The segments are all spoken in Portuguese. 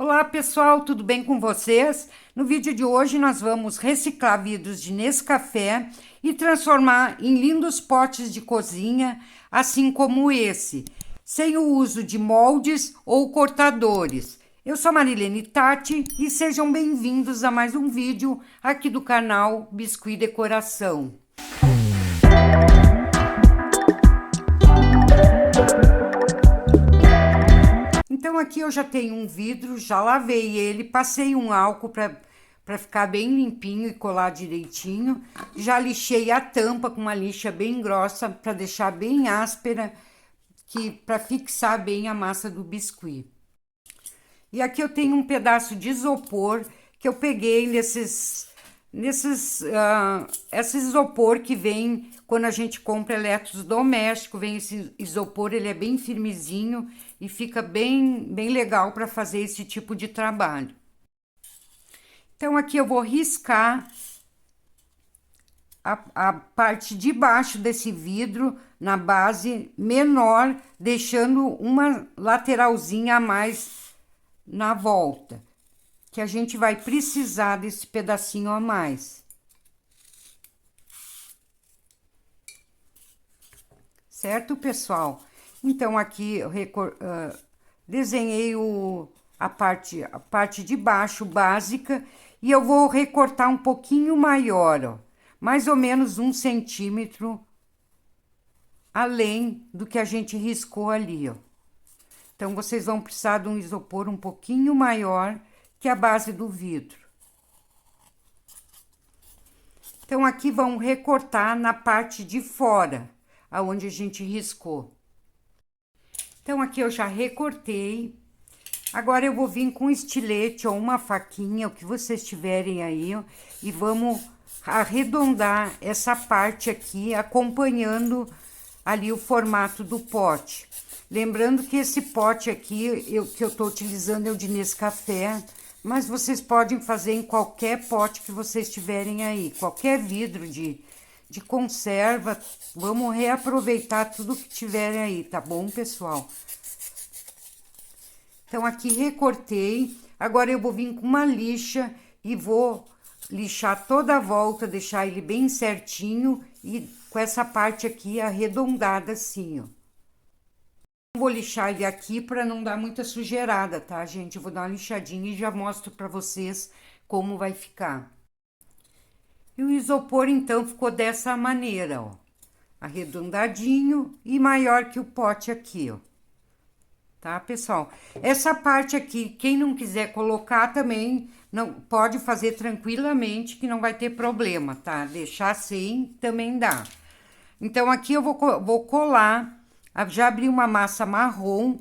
Olá pessoal, tudo bem com vocês? No vídeo de hoje nós vamos reciclar vidros de Nescafé e transformar em lindos potes de cozinha, assim como esse, sem o uso de moldes ou cortadores. Eu sou Marilene Tati e sejam bem-vindos a mais um vídeo aqui do canal Biscuit Decoração. Então aqui eu já tenho um vidro, já lavei ele, passei um álcool para ficar bem limpinho e colar direitinho. Já lixei a tampa com uma lixa bem grossa para deixar bem áspera, para fixar bem a massa do biscuit. E aqui eu tenho um pedaço de isopor que eu peguei esse isopor que vem quando a gente compra eletrodoméstico, vem esse isopor, ele é bem firmezinho e fica bem legal para fazer esse tipo de trabalho. Então aqui eu vou riscar a parte de baixo desse vidro na base menor, deixando uma lateralzinha a mais na volta, que a gente vai precisar desse pedacinho a mais. Certo, pessoal? Então, aqui eu desenhei a parte de baixo básica e eu vou recortar um pouquinho maior, ó, mais ou menos 1 centímetro além do que a gente riscou ali, ó. Então, vocês vão precisar de um isopor um pouquinho maior que a base do vidro. Então, aqui vão recortar na parte de fora, aonde a gente riscou. Então, aqui eu já recortei. Agora, eu vou vir com um estilete ou uma faquinha, o que vocês tiverem aí, ó, e vamos arredondar essa parte aqui, acompanhando ali o formato do pote. Lembrando que esse pote aqui, que eu tô utilizando é o de Nescafé, mas vocês podem fazer em qualquer pote que vocês tiverem aí, qualquer vidro de conserva. Vamos reaproveitar tudo que tiverem aí, tá bom, pessoal? Então, aqui recortei. Agora, eu vou vir com uma lixa e vou lixar toda a volta, deixar ele bem certinho e com essa parte aqui arredondada assim, ó. Vou lixar ele aqui para não dar muita sujeirada, tá, gente? Eu vou dar uma lixadinha e já mostro para vocês como vai ficar. E o isopor, então, ficou dessa maneira, ó. Arredondadinho e maior que o pote aqui, ó. Tá, pessoal? Essa parte aqui, quem não quiser colocar também, não pode fazer tranquilamente, que não vai ter problema, tá? Deixar sem também dá. Então, aqui eu vou colar, já abri uma massa marrom,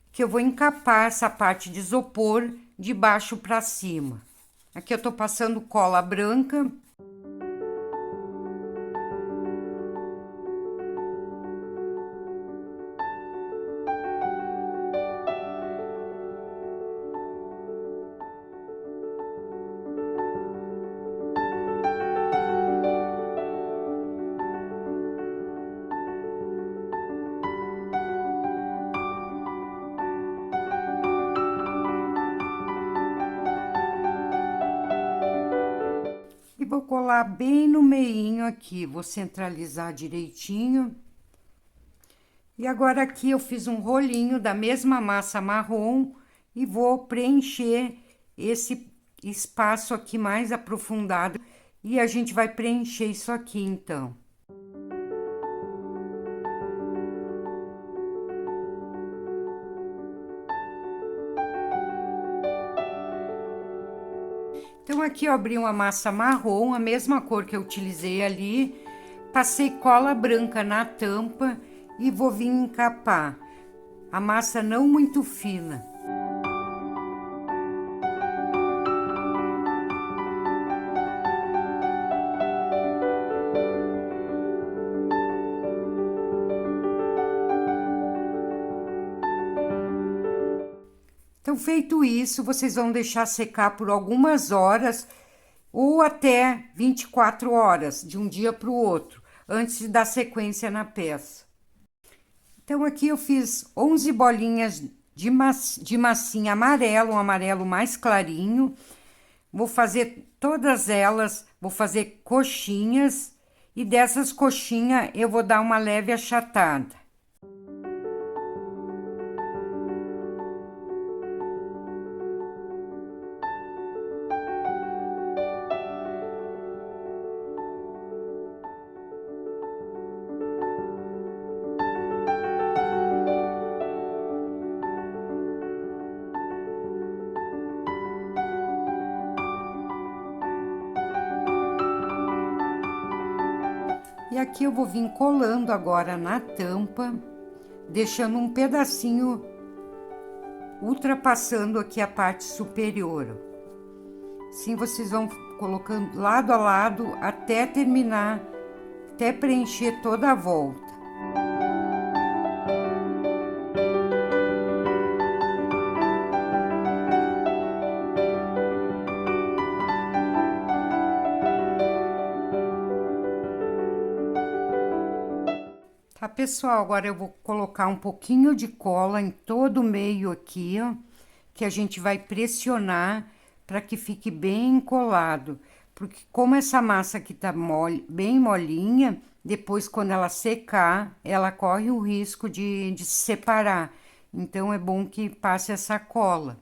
que eu vou encapar essa parte de isopor de baixo para cima. Aqui eu tô passando cola branca. E vou colar bem no meinho aqui, vou centralizar direitinho. E agora aqui eu fiz um rolinho da mesma massa marrom e vou preencher esse espaço aqui mais aprofundado. E a gente vai preencher isso aqui, então. Então, aqui eu abri uma massa marrom, a mesma cor que eu utilizei ali. Passei cola branca na tampa e vou vir encapar. A massa não muito fina. Então, feito isso, vocês vão deixar secar por algumas horas ou até 24 horas, de um dia para o outro, antes de dar sequência na peça. Então, aqui eu fiz 11 bolinhas de massinha amarelo, um amarelo mais clarinho. Vou fazer todas elas, vou fazer coxinhas e dessas coxinhas eu vou dar uma leve achatada. E aqui eu vou vir colando agora na tampa, deixando um pedacinho ultrapassando aqui a parte superior. Assim vocês vão colocando lado a lado até terminar, até preencher toda a volta. Tá, pessoal? Agora eu vou colocar um pouquinho de cola em todo o meio aqui, ó, que a gente vai pressionar para que fique bem colado. Porque como essa massa aqui tá mole, bem molinha, depois quando ela secar, ela corre o risco de se separar. Então, é bom que passe essa cola.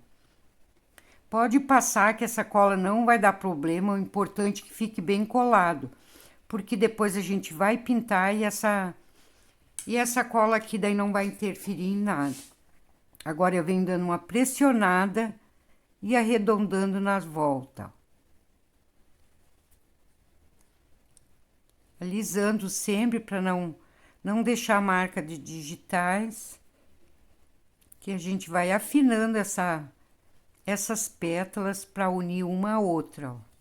Pode passar que essa cola não vai dar problema, o importante é que fique bem colado. Porque depois a gente vai pintar e essa cola aqui daí não vai interferir em nada. Agora eu venho dando uma pressionada e arredondando nas voltas. Alisando sempre para não deixar marca de digitais. Que a gente vai afinando essas pétalas para unir uma a outra, ó.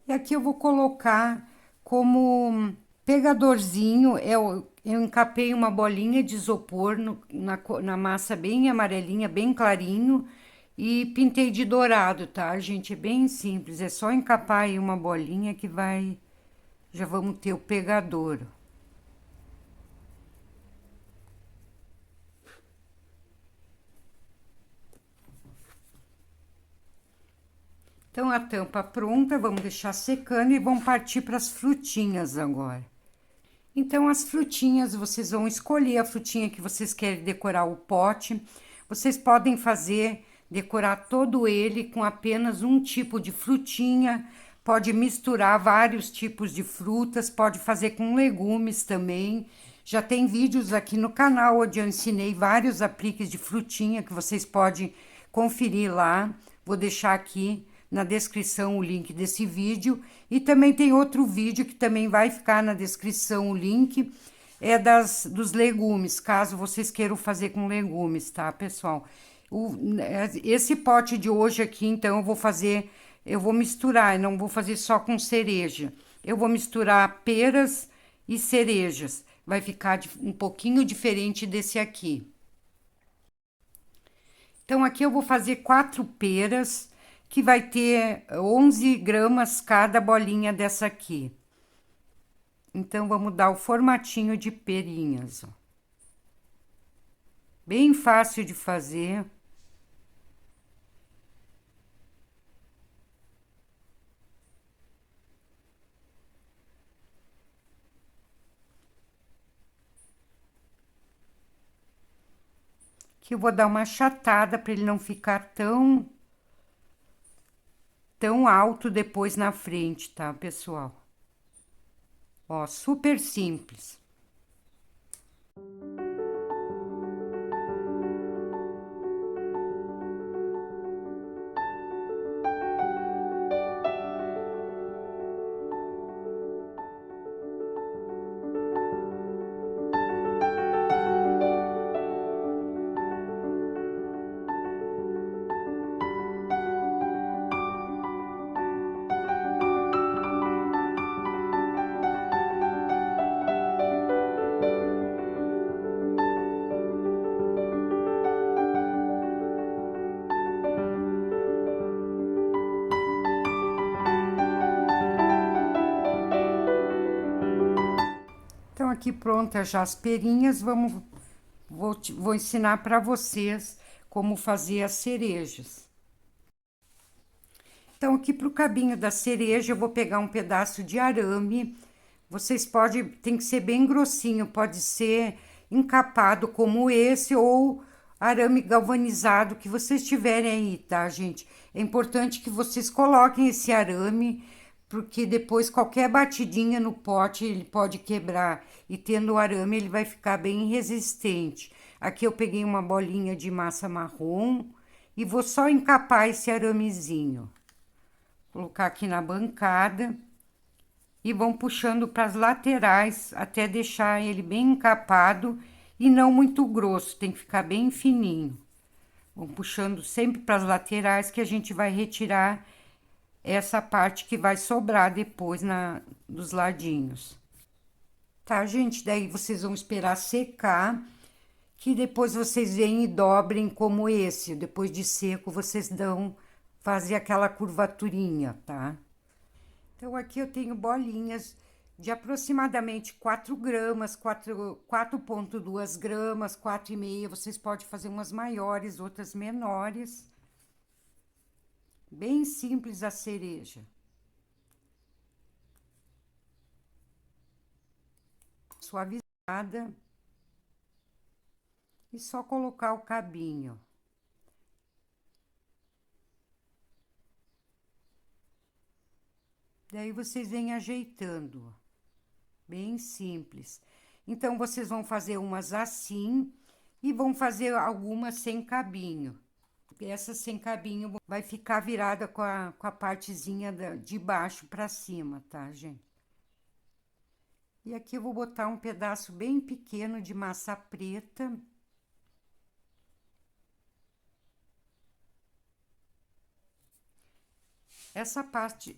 E aqui eu vou colocar como pegadorzinho, eu encapei uma bolinha de isopor na massa bem amarelinha, bem clarinho, e pintei de dourado, tá, gente? É bem simples, é só encapar aí uma bolinha que já vamos ter o pegador. Então, a tampa pronta, vamos deixar secando e vamos partir para as frutinhas agora. Então, as frutinhas, vocês vão escolher a frutinha que vocês querem decorar o pote. Vocês podem decorar todo ele com apenas um tipo de frutinha. Pode misturar vários tipos de frutas, pode fazer com legumes também. Já tem vídeos aqui no canal onde eu ensinei vários apliques de frutinha que vocês podem conferir lá. Vou deixar aqui na descrição o link desse vídeo. E também tem outro vídeo que também vai ficar na descrição o link, dos legumes, caso vocês queiram fazer com legumes, tá, pessoal? Esse pote de hoje aqui, então, eu vou misturar, eu não vou fazer só com cereja. Eu vou misturar peras e cerejas. Vai ficar um pouquinho diferente desse aqui. Então, aqui eu vou fazer 4 peras, que vai ter 11 gramas cada bolinha dessa aqui. Então, vamos dar o formatinho de perinhas, ó. Bem fácil de fazer. Que eu vou dar uma achatada para ele não ficar tão alto depois na frente, tá, pessoal? Ó, super simples. aqui prontas já as perinhas, vou ensinar para vocês como fazer as cerejas. Então, aqui para o cabinho da cereja, eu vou pegar um pedaço de arame. Vocês podem, tem que ser bem grossinho, pode ser encapado como esse ou arame galvanizado que vocês tiverem aí, tá, gente? É importante que vocês coloquem esse arame, porque depois qualquer batidinha no pote ele pode quebrar. E tendo o arame ele vai ficar bem resistente. Aqui eu peguei uma bolinha de massa marrom e vou só encapar esse aramezinho. Colocar aqui na bancada e vão puxando para as laterais até deixar ele bem encapado e não muito grosso, tem que ficar bem fininho. Vão puxando sempre para as laterais que a gente vai retirar essa parte que vai sobrar depois dos ladinhos. Tá, gente? Daí vocês vão esperar secar, que depois vocês vêm e dobrem como esse. Depois de seco, vocês fazer aquela curvaturinha, tá? Então, aqui eu tenho bolinhas de aproximadamente 4 gramas, 4,2 gramas, 4,5. Vocês podem fazer umas maiores, outras menores. Bem simples a cereja. Suavizada. E só colocar o cabinho. Daí vocês vêm ajeitando, bem simples. Então, vocês vão fazer umas assim e vão fazer algumas sem cabinho. Essa sem cabinho vai ficar virada com a partezinha de baixo para cima, tá, gente? E aqui eu vou botar um pedaço bem pequeno de massa preta.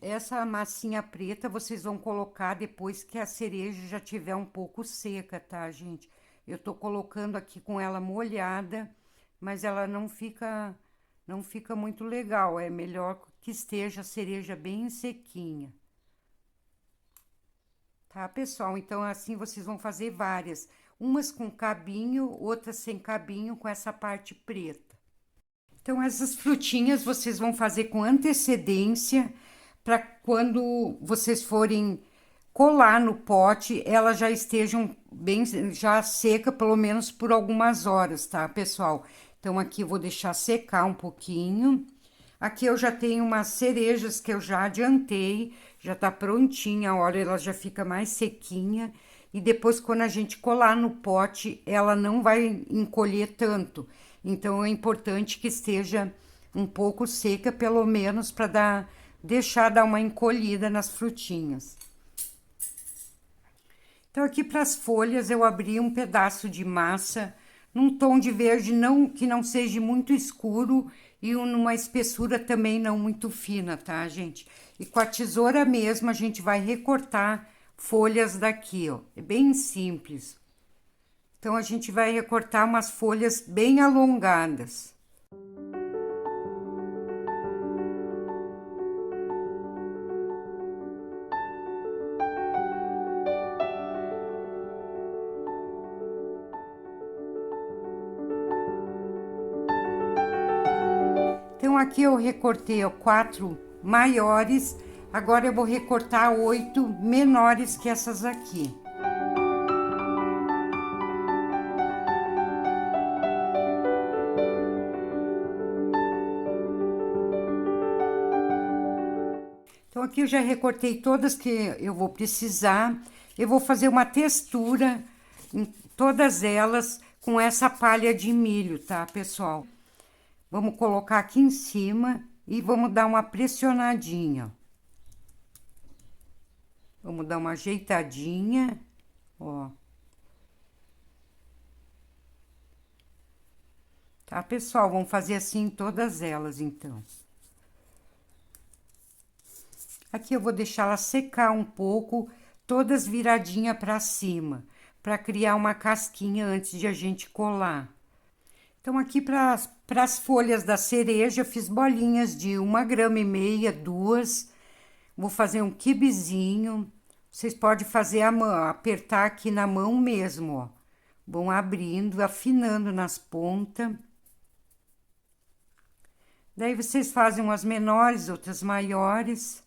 Essa massinha preta vocês vão colocar depois que a cereja já tiver um pouco seca, tá, gente? Eu tô colocando aqui com ela molhada, mas ela não fica muito legal. É melhor que esteja a cereja bem sequinha. Tá, pessoal? Então, assim vocês vão fazer várias. Umas com cabinho, outras sem cabinho, com essa parte preta. Então, essas frutinhas vocês vão fazer com antecedência, para quando vocês forem colar no pote, elas já estejam bem, já seca, pelo menos por algumas horas, tá, pessoal? Então, aqui eu vou deixar secar um pouquinho. Aqui eu já tenho umas cerejas que eu já adiantei, já tá prontinha, olha, ela já fica mais sequinha. E depois, quando a gente colar no pote, ela não vai encolher tanto. Então, é importante que esteja um pouco seca, pelo menos para deixar dar uma encolhida nas frutinhas. Então, aqui para as folhas, eu abri um pedaço de massa num tom de verde que não seja muito escuro e numa espessura também não muito fina, tá, gente? E com a tesoura mesmo, a gente vai recortar folhas daqui, ó. É bem simples. Então, a gente vai recortar umas folhas bem alongadas. Então, aqui eu recortei 4 maiores, agora eu vou recortar 8 menores que essas aqui. Então, aqui eu já recortei todas que eu vou precisar. Eu vou fazer uma textura em todas elas com essa palha de milho, tá, pessoal? Vamos colocar aqui em cima e vamos dar uma pressionadinha. Vamos dar uma ajeitadinha, ó. Tá, pessoal? Vamos fazer assim em todas elas, então. Aqui eu vou deixar ela secar um pouco, todas viradinha para cima, para criar uma casquinha antes de a gente colar. Então, aqui para as folhas da cereja, eu fiz bolinhas de 1,5 grama, 2. Vou fazer um quibezinho, Vocês podem fazer a mão, apertar aqui na mão mesmo, ó. Vão abrindo, afinando nas pontas. Daí, vocês fazem umas menores, outras maiores.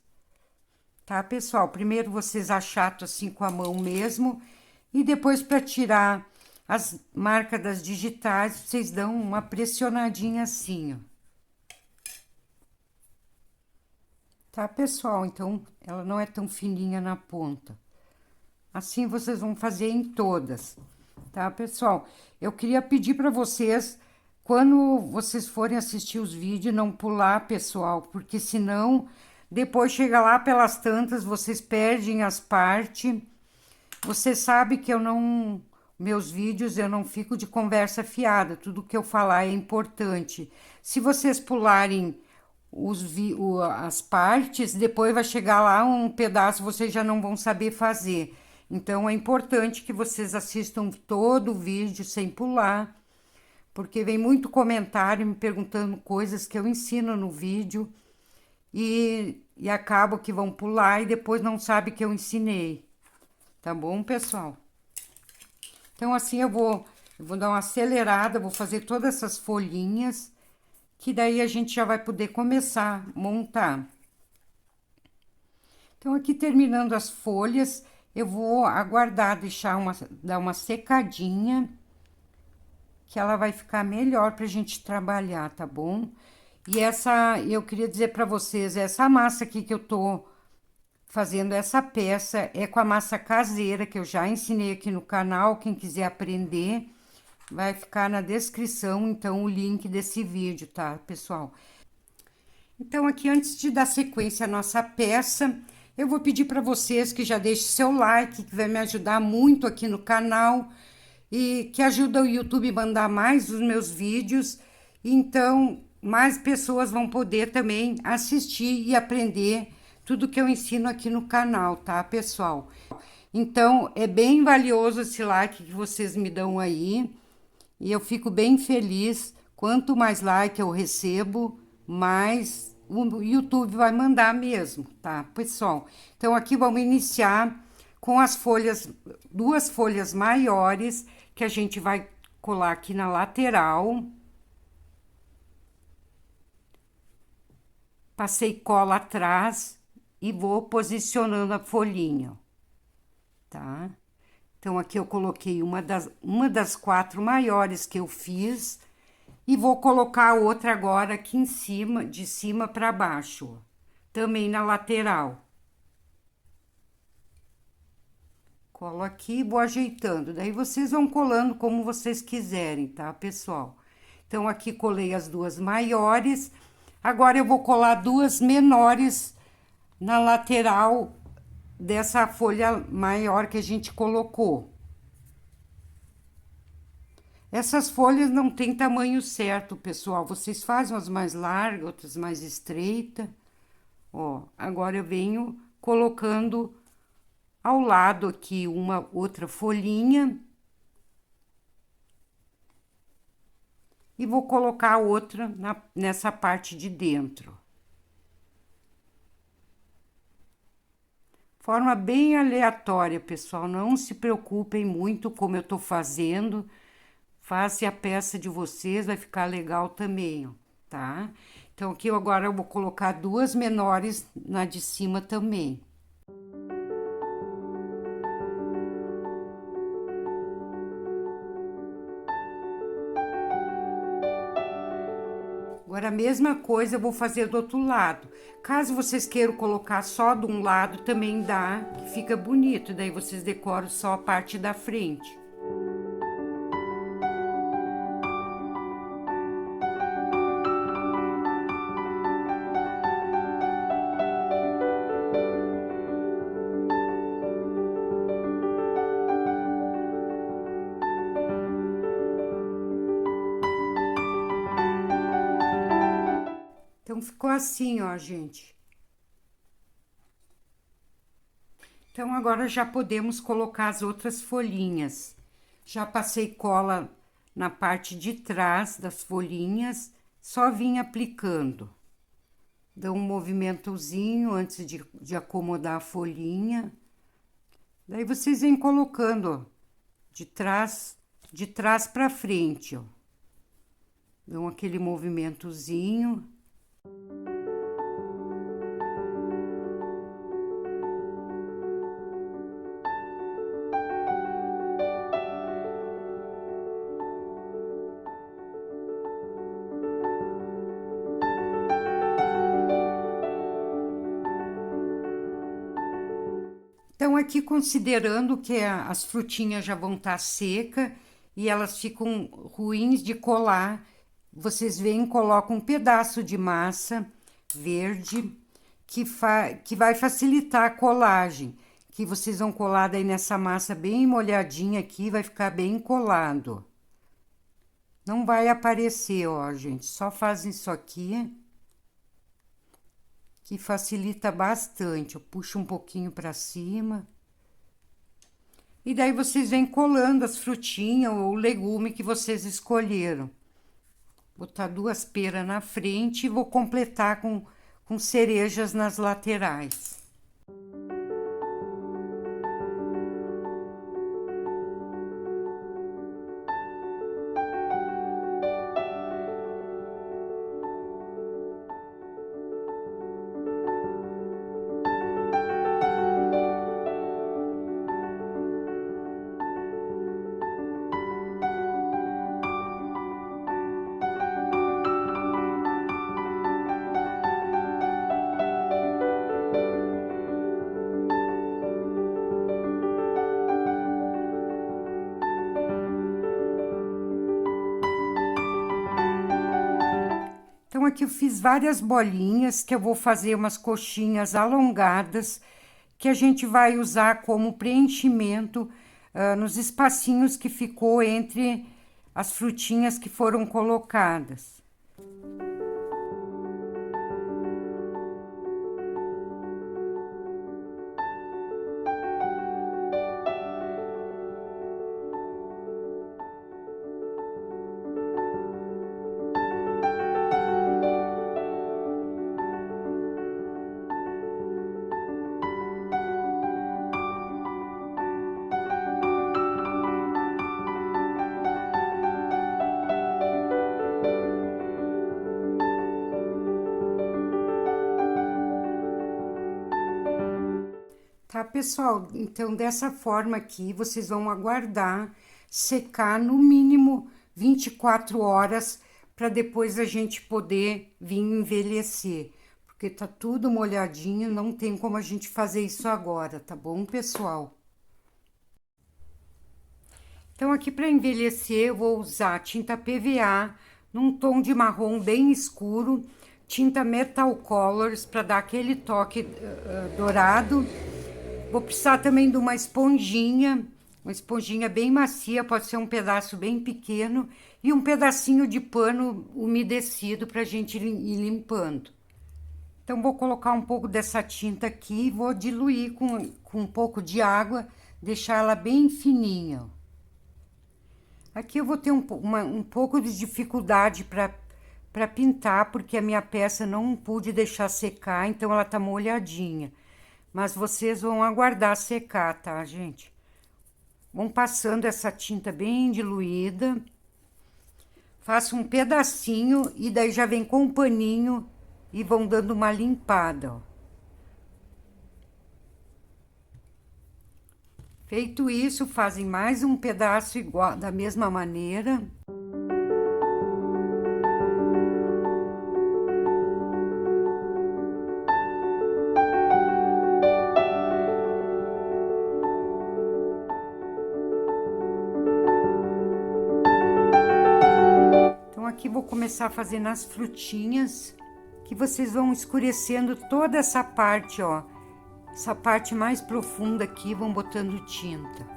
Tá, pessoal? Primeiro, vocês achatam assim com a mão mesmo. E depois, para tirar as marcas das digitais, vocês dão uma pressionadinha assim, ó. Tá, pessoal? Então, ela não é tão fininha na ponta. Assim, vocês vão fazer em todas, tá, pessoal? Eu queria pedir para vocês, quando vocês forem assistir os vídeos, não pular, pessoal, porque senão, depois chega lá pelas tantas, vocês perdem as partes. Você sabe que eu não... Meus vídeos, eu não fico de conversa fiada, tudo que eu falar é importante. Se vocês pularem as partes, depois vai chegar lá um pedaço, vocês já não vão saber fazer. Então, é importante que vocês assistam todo o vídeo sem pular, porque vem muito comentário me perguntando coisas que eu ensino no vídeo e acabo que vão pular e depois não sabe que eu ensinei. Tá bom, pessoal? Então, assim, eu vou dar uma acelerada, vou fazer todas essas folhinhas, que daí a gente já vai poder começar a montar. Então, aqui terminando as folhas, eu vou aguardar, dar uma secadinha, que ela vai ficar melhor pra gente trabalhar, tá bom? E eu queria dizer pra vocês, essa massa aqui que eu tô fazendo essa peça é com a massa caseira, que eu já ensinei aqui no canal. Quem quiser aprender, vai ficar na descrição, então, o link desse vídeo, tá, pessoal? Então, aqui, antes de dar sequência à nossa peça, eu vou pedir para vocês que já deixem seu like, que vai me ajudar muito aqui no canal e que ajuda o YouTube a mandar mais os meus vídeos. Então, mais pessoas vão poder também assistir e aprender tudo que eu ensino aqui no canal, tá, pessoal? Então, é bem valioso esse like que vocês me dão aí. E eu fico bem feliz. Quanto mais like eu recebo, mais o YouTube vai mandar mesmo, tá, pessoal? Então, aqui vamos iniciar com as folhas, 2 folhas maiores, que a gente vai colar aqui na lateral. Passei cola atrás e vou posicionando a folhinha, tá? Então, aqui eu coloquei uma das 4 maiores que eu fiz e vou colocar a outra agora aqui em cima, de cima para baixo, ó, também na lateral. Colo aqui e vou ajeitando, daí vocês vão colando como vocês quiserem, tá, pessoal? Então, aqui colei as 2 maiores, agora eu vou colar 2 menores na lateral dessa folha maior que a gente colocou. Essas folhas não tem tamanho certo, pessoal. Vocês fazem umas mais largas, outras mais estreitas. Ó, agora eu venho colocando ao lado aqui uma outra folhinha. E vou colocar outra nessa parte de dentro. Forma bem aleatória, pessoal. Não se preocupem muito como eu tô fazendo. Faça a peça de vocês, vai ficar legal também, ó, tá? Então, aqui agora eu vou colocar 2 menores na de cima também. Agora, a mesma coisa eu vou fazer do outro lado. Caso vocês queiram colocar só de um lado, também dá, que fica bonito. Daí, vocês decoram só a parte da frente. Então, ficou assim, ó, gente. Então, agora já podemos colocar as outras folhinhas. Já passei cola na parte de trás das folhinhas, só vim aplicando. Dá um movimentozinho antes de acomodar a folhinha. Daí vocês vêm colocando, ó, de trás para frente, ó. Dão aquele movimentozinho. Então, aqui considerando que as frutinhas já vão estar secas e elas ficam ruins de colar, vocês vêm e colocam um pedaço de massa verde que vai facilitar a colagem, que vocês vão colar daí nessa massa bem molhadinha aqui, vai ficar bem colado. Não vai aparecer, ó, gente, só fazem isso aqui, que facilita bastante. Eu puxo um pouquinho para cima. E daí vocês vêm colando as frutinhas ou o legume que vocês escolheram. Vou botar 2 peras na frente e vou completar com cerejas nas laterais. Então, aqui eu fiz várias bolinhas, que eu vou fazer umas coxinhas alongadas, que a gente vai usar como preenchimento nos espacinhos que ficou entre as frutinhas que foram colocadas. Tá, pessoal? Então, dessa forma aqui, vocês vão aguardar secar no mínimo 24 horas para depois a gente poder vir envelhecer. Porque tá tudo molhadinho, não tem como a gente fazer isso agora, tá bom, pessoal? Então, aqui para envelhecer, eu vou usar tinta PVA num tom de marrom bem escuro, tinta Metal Colors para dar aquele toque dourado. Vou precisar também de uma esponjinha bem macia, pode ser um pedaço bem pequeno, e um pedacinho de pano umedecido para a gente ir limpando. Então, vou colocar um pouco dessa tinta aqui, vou diluir com um pouco de água, deixar ela bem fininha. Aqui eu vou ter um pouco de dificuldade para pintar, porque a minha peça não pude deixar secar, então ela tá molhadinha. Mas vocês vão aguardar secar, tá, gente? Vão passando essa tinta bem diluída. Faço um pedacinho e daí já vem com um paninho e vão dando uma limpada, ó. Feito isso, fazem mais um pedaço igual, da mesma maneira. Aqui vou começar a fazer nas frutinhas, que vocês vão escurecendo toda essa parte, ó. Essa parte mais profunda aqui, vão botando tinta.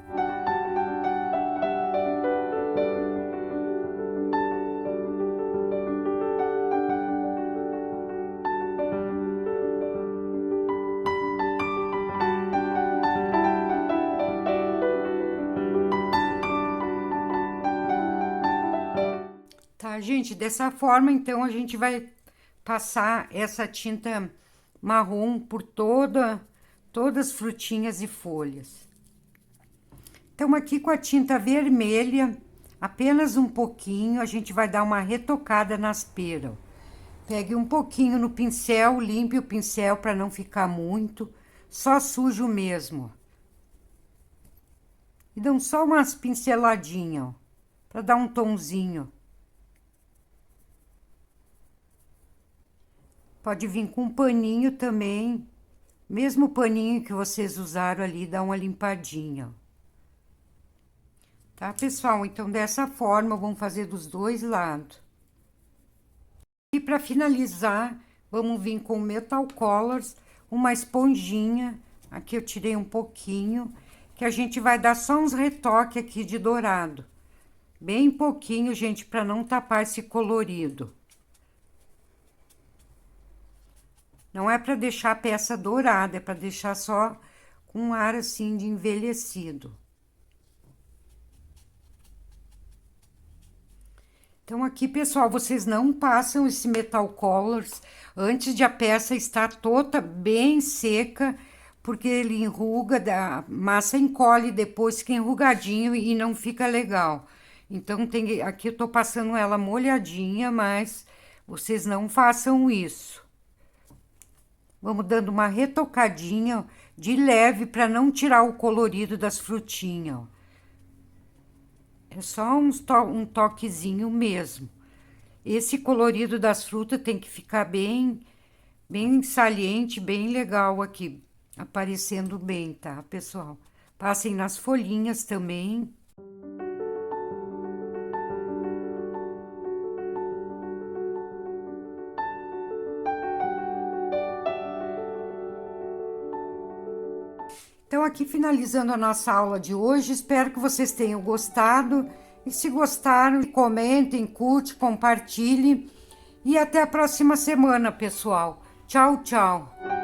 Tá, gente? Dessa forma, então, a gente vai passar essa tinta marrom por todas as frutinhas e folhas. Então, aqui com a tinta vermelha, apenas um pouquinho, a gente vai dar uma retocada nas peras. Pegue um pouquinho no pincel, limpe o pincel para não ficar muito, só sujo mesmo. E dão só umas pinceladinhas, para dar um tonzinho. Pode vir com um paninho também, mesmo paninho que vocês usaram ali, dá uma limpadinha. Tá, pessoal? Então, dessa forma, vamos fazer dos dois lados. E para finalizar, vamos vir com o Metal Colors, uma esponjinha. Aqui eu tirei um pouquinho, que a gente vai dar só uns retoques aqui de dourado. Bem pouquinho, gente, para não tapar esse colorido. Não é para deixar a peça dourada, é para deixar só com um ar assim de envelhecido. Então, aqui, pessoal, vocês não passam esse Metal Colors antes de a peça estar toda bem seca, porque ele enruga, a massa encolhe depois, fica enrugadinho e não fica legal. Então, aqui eu tô passando ela molhadinha, mas vocês não façam isso. Vamos dando uma retocadinha de leve para não tirar o colorido das frutinhas, ó. É só um toquezinho mesmo. Esse colorido das frutas tem que ficar bem saliente, bem legal aqui, aparecendo bem, tá, pessoal? Passem nas folhinhas também. Então, aqui finalizando a nossa aula de hoje, espero que vocês tenham gostado. E se gostaram, comentem, curte, compartilhe. E até a próxima semana, pessoal. Tchau, tchau.